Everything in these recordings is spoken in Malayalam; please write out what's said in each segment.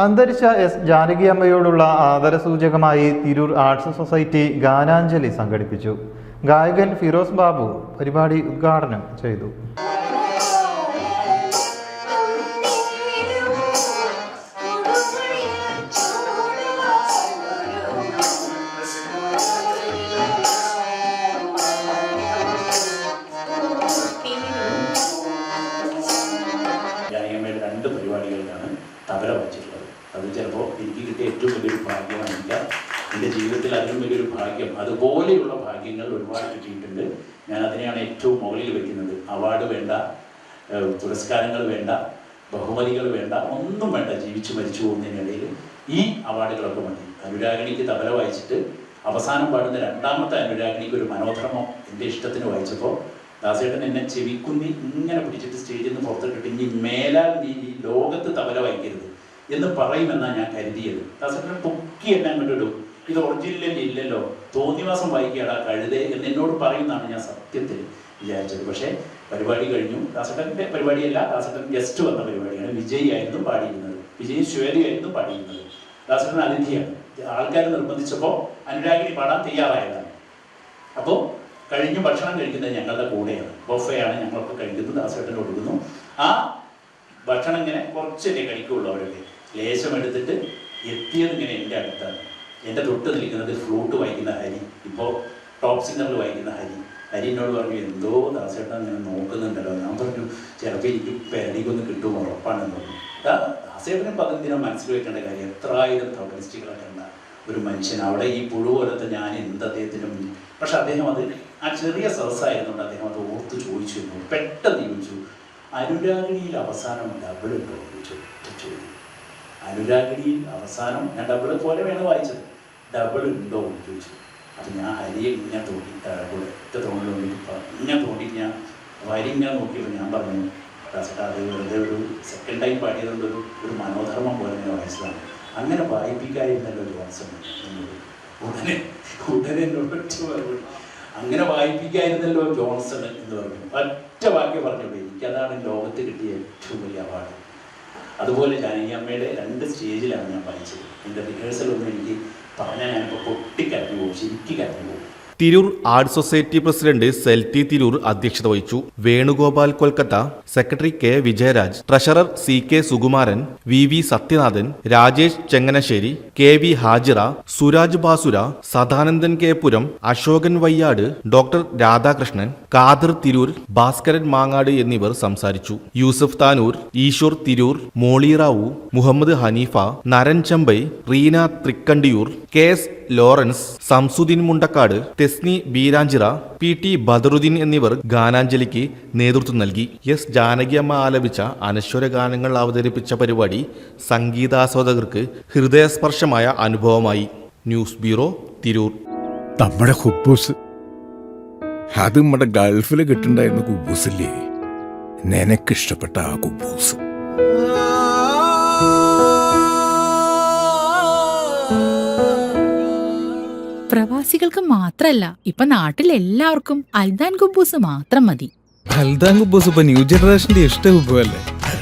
അന്തരിച്ച എസ് ജാനകിയമ്മയോടുള്ള ആദരസൂചകമായി തിരൂർ ആർട്സ് സൊസൈറ്റി ഗാനാഞ്ജലി സംഘടിപ്പിച്ചു. ഗായകൻ ഫിറോസ് ബാബു പരിപാടി ഉദ്ഘാടനം ചെയ്തു. ജാനകിയമ്മയുടെ 2 പരിപാടികളിലാണ് തബല വായിച്ചിട്ടുള്ളത്. അത് ചിലപ്പോൾ എനിക്ക് കിട്ടിയ ഏറ്റവും വലിയൊരു ഭാഗ്യമാണില്ല. എൻ്റെ ജീവിതത്തിൽ അതിലും വലിയൊരു ഭാഗ്യം, അതുപോലെയുള്ള ഭാഗ്യങ്ങൾ ഒരുപാട് കിട്ടിയിട്ടുണ്ട്. ഞാൻ അതിനെയാണ് ഏറ്റവും മുകളിൽ വയ്ക്കുന്നത്. അവാർഡ് വേണ്ട, പുരസ്കാരങ്ങൾ വേണ്ട, ബഹുമതികൾ വേണ്ട, ഒന്നും വേണ്ട. ജീവിച്ചു മരിച്ചു പോകുന്നതിനിടയിൽ ഈ അവാർഡുകളൊക്കെ മതി. അനുരാഗിണിക്ക് തബല വായിച്ചിട്ട് അവസാനം പാടുന്ന 2ാമത്തെ അനുരാഗിണിക്ക് ഒരു മനോധർമ്മം എൻ്റെ ഇഷ്ടത്തിന് വായിച്ചപ്പോൾ ദാസേട്ടൻ എന്നെ ചെവിക്കുന്നി ഇങ്ങനെ പിടിച്ചിട്ട് സ്റ്റേജിൽ നിന്ന് പുറത്തിട്ടിട്ട് ഇനി മേലാൽ നീ ഈ ലോകത്ത് തബല വായിക്കരുത് എന്ന് പറയുമെന്നാണ് ഞാൻ കരുതിയത്. ദാസേട്ടൻ പൊക്കി എന്നെ അങ്ങോട്ടിടും, ഇത് ഒറിജിനൽ ഇല്ലല്ലോ, തോന്നിവാസം വായിക്കുകയാടാ കഴുതേ എന്ന് എന്നോട് പറയുമെന്നാണ് ഞാൻ സത്യത്തിൽ വിചാരിച്ചത്. പക്ഷേ പരിപാടി കഴിഞ്ഞു. ദാസേട്ടൻ്റെ പരിപാടിയല്ല, ദാസേട്ടൻ ഗസ്റ്റ് വന്ന പരിപാടിയാണ്. വിജയ് ആയിരുന്നു പാടിയിരുന്നത്, വിജയ് ശ്വേതയായിരുന്നു പാടിയിരുന്നത്. ദാസേട്ടൻ അതിഥിയാണ്. ആൾക്കാർ നിർബന്ധിച്ചപ്പോൾ അനുരാഗിണി പാടാൻ തയ്യാറായതാണ്. അപ്പോൾ കഴിഞ്ഞ് ഭക്ഷണം കഴിക്കുന്നത് ഞങ്ങളുടെ കൂടെയാണ്, ബൊഫയാണ് ഞങ്ങളൊക്കെ കഴിക്കുന്നത്. ദാസേട്ടൻ കൊടുക്കുന്നു. ആ ഭക്ഷണം ഇങ്ങനെ കുറച്ചല്ലേ കഴിക്കുള്ളൂ. അവരൊക്കെ ലേശം എടുത്തിട്ട് എത്തിയത് ഇങ്ങനെ എൻ്റെ അടുത്താണ്. എൻ്റെ തൊട്ട് നിൽക്കുന്നത് ഫ്ലൂട്ട് വായിക്കുന്ന ഹരി, ഇപ്പോൾ ടോപ്പ് സിംഗറിൽ വായിക്കുന്ന ഹരി. ഹരി എന്നോട് പറഞ്ഞു, എന്തോ ദാസേട്ടൻ ഇങ്ങനെ നോക്കുന്നുണ്ടല്ലോ. ഞാൻ പറഞ്ഞു, ചിലപ്പോൾ എനിക്ക് പെരടിക്കൊന്ന് കിട്ടും, ഉറപ്പാണെന്ന് പറഞ്ഞു. ദാസേട്ടനെ 10 ദിനം മനസ്സിൽ വെക്കേണ്ട കാര്യം, എത്രായിരം തബലിസ്റ്റുകളൊക്കെ ഉണ്ട ഒരു മനുഷ്യൻ. അവിടെ ഈ പുഴുപോലത്തെ ഞാൻ എന്ത് അദ്ദേഹത്തിനും. പക്ഷെ അദ്ദേഹം അത് ആ ചെറിയ സദസ്സായിരുന്നുകൊണ്ട് അദ്ദേഹം അത് ഓർത്ത് ചോദിച്ചു എന്നോട്. പെട്ടെന്ന് ചോദിച്ചു, അനുരാഗിണിയിൽ അവസാനം ഡബിൾ ഉണ്ടോ ചോദിച്ചു. അനുരാഗിണിയിൽ അവസാനം ഞാൻ ഡബിൾ പോലെ വേണം വായിച്ചത്, ഡബിൾ ഉണ്ടോ എന്ന് ചോദിച്ചു. അപ്പം ഞാൻ ഹരിയെ ഇങ്ങനെ തോന്നി, ഒറ്റ തോന്നൽ ഇങ്ങനെ തോന്നിയിട്ട് ഞാൻ വരി ഇങ്ങനെ നോക്കിയപ്പോൾ ഞാൻ പറഞ്ഞു, ദാസേട്ടാ അത് വെറുതെ ഒരു സെക്കൻഡ് ടൈം പാടിയതുകൊണ്ട് ഒരു മനോധർമ്മം പോലെ ഞാൻ വായിച്ചതാണ്. അങ്ങനെ വായിപ്പിക്കാതിരുന്നല്ലോ ജോൺസൺ എന്നോട്. ഉടനെ എന്നോട് മറുപടി, അങ്ങനെ വായിപ്പിക്കാതിരുന്നല്ലോ ജോൺസൺ എന്ന് പറഞ്ഞു. ഒറ്റ വാക്യം പറഞ്ഞോളൂ, എനിക്കതാണ് ലോകത്ത് കിട്ടിയ ഏറ്റവും വലിയ അവാർഡ്. അതുപോലെ ജാനകിയമ്മയുടെ 2 സ്റ്റേജിലാണ് ഞാൻ വായിച്ചത്. എൻ്റെ റിഹേഴ്സലൊന്നും എനിക്ക് പറഞ്ഞാൽ ഞാനിപ്പോൾ പൊട്ടിക്കരഞ്ഞു പോകും, ശരിക്കും കരഞ്ഞു പോകും. തിരൂർ ആർട്സ് സൊസൈറ്റി പ്രസിഡന്റ് സെൽറ്റി തിരൂർ അധ്യക്ഷത വഹിച്ചു. Venugopal Kolkata, secretary K Vijayaraj, treasurer CK Sukumaran, VV Sathyanathan, Rajesh Changanassery, KV Hajira, Suraj ബാസുര, സദാനന്ദൻ K പുരം, അശോകൻ വയ്യാട്, ഡോക്ടർ രാധാകൃഷ്ണൻ, ഖാദർ തിരൂർ, ഭാസ്കരൻ മാങ്ങാട് എന്നിവർ സംസാരിച്ചു. യൂസഫ് താനൂർ, ഈശ്വർ തിരൂർ, മോളിറാവു, മുഹമ്മദ് ഹനീഫ, നരൻ ചമ്പൈ, റീന തൃക്കണ്ടിയൂർ, KS ലോറൻസ്, സംസുദ്ദീൻ മുണ്ടക്കാട്, തെസ്നി ബീരാഞ്ചിറ, PT ബദറുദ്ദീൻ എന്നിവർ ഗാനാഞ്ജലിക്ക് നേതൃത്വം നൽകി. എസ് ജാനകിയമ്മ ആലപിച്ച അനശ്വര ഗാനങ്ങൾ അവതരിപ്പിച്ച പരിപാടി സംഗീതാസ്വാദകർക്ക് ഹൃദയസ്പർശമായ അനുഭവമായി. News bureau, Tirur. നമ്മുടെ കുബൂസ്, അത് നമ്മുടെ ഗൾഫിൽ കിട്ടുണ്ടായിരുന്ന കുബൂസില്ലേ, നിനക്കിഷ്ടപ്പെട്ട ആ കുബൂസ്. പ്രവാസികൾക്ക് മാത്രല്ല, ഇപ്പൊ നാട്ടിലെല്ലാവർക്കും അൽദാൻ കുബൂസ് മാത്രം മതി. അൽദാൻ കുബൂസ് ഇപ്പൊ ന്യൂ ജനറേഷന്റെ ഇഷ്ട കുബുവല്ലേ.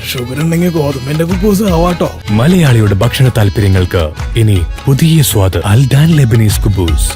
ഷുഗർ ഉണ്ടെങ്കിൽ ഗോതമ്പിന്റെ കുബൂസ് ആവാട്ടോ. മലയാളിയുടെ ഭക്ഷണ താല്പര്യങ്ങൾക്ക് ഇനി പുതിയ സ്വാദ്. അൽദാൻ ലെബനീസ് കുബൂസ്.